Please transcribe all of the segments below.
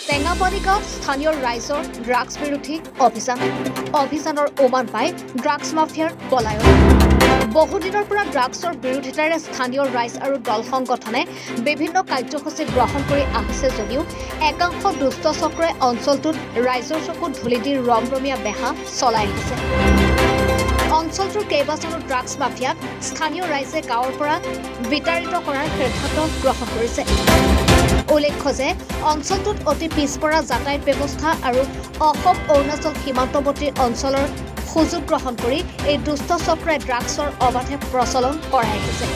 টেঙাপানী গাঁৱত স্থানীয় ৰাইজৰ ড্ৰাগছ বিৰোধী অভিযানৰ উমান পাই ড্ৰাগছ মাফিয়াৰ পলায়ন। বহুদিনৰ পৰা ড্ৰাগছৰ বিৰোধিতাৰে স্থানীয় ৰাইজ আৰু দল সংগঠনে বিভিন্ন কাৰ্যসূচী গ্ৰহণ কৰি আহিছে যদিও একাংশ দুষ্ট চক্ৰই অঞ্চলটোত ৰাইজৰ চকুত ধূলি দি ৰমৰমীয়া বেহা চলাই আহিছে। অঞ্চলটোৰ কেইবাজনো ড্ৰাগছ মাফিয়াক স্থানীয় ৰাইজে গাঁৱৰ পৰা বিতাড়িত কৰাৰ সিদ্ধান্ত গ্ৰহণ কৰিছে। উল্লেখ্য যে অঞ্চলটোত অতি পিছপৰা যাতায়াত ব্যৱস্থা আৰু অসম অৰুণাচল সীমান্তৱৰ্তী অঞ্চলৰ সুযোগ গ্ৰহণ কৰি এই দুষ্ট চক্ৰই ড্ৰাগছৰ অবাধে প্ৰচলন কৰাই আহিছে।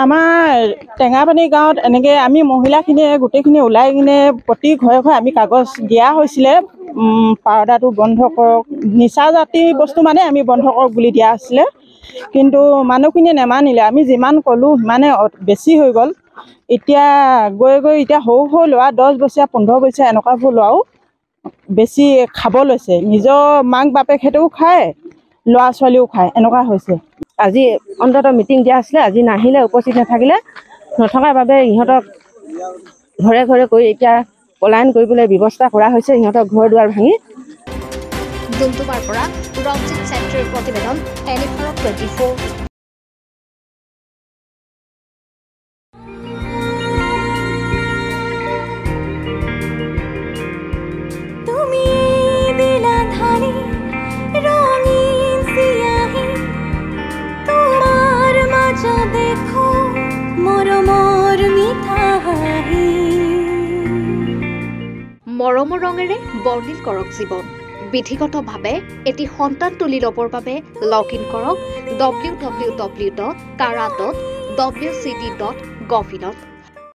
আমাৰ টেঙাপানী গাঁৱত এনেকৈ আমি মহিলাখিনিয়ে গোটেইখিনি ওলাই কিনে প্ৰতি ঘৰে ঘৰে আমি কাগজ দিয়া হৈছিলে, পাউডাৰটো বন্ধ কৰক, নিচা জাতীয় বস্তু মানে আমি বন্ধ কৰক বুলি দিয়া হৈছিলে। কিন্তু মানুহখিনিয়ে নেমানিলে। আমি যিমান ক'লোঁ সিমানে বেছি হৈ গ'ল। এতিয়া গৈ এতিয়া সৰু সৰু ল'ৰা 10 বছৰীয়া 15 বছৰীয়া এনেকুৱাবোৰ ল'ৰাও বেছি খাব লৈছে। নিজৰ মাক বাপেকহেঁতেও খায়, ল'ৰা ছোৱালীও খায়, এনেকুৱা হৈছে। আজি অন্ততঃ মিটিং দিয়া আছিলে, আজি নাহিলে, উপস্থিত নাথাকিলে, নথকাৰ বাবে ইহঁতক ঘৰে ঘৰে কৰি এতিয়া পলায়ন কৰিবলৈ ব্যৱস্থা কৰা হৈছে। ইহঁতক ঘৰ দুৱাৰ ভাঙি ডুমডুমাৰ পৰা ৰঞ্জিত চেত্ৰীৰ প্ৰতিবেদন, এনিভাৰত 24। মৰমৰ ৰঙেৰে বৰ্ণিল কৰক জীৱন। বিধিগতভাৱে এটি সন্তান তুলি ল'বৰ বাবে লগ ইন কৰক www.kara.wcd.gov.in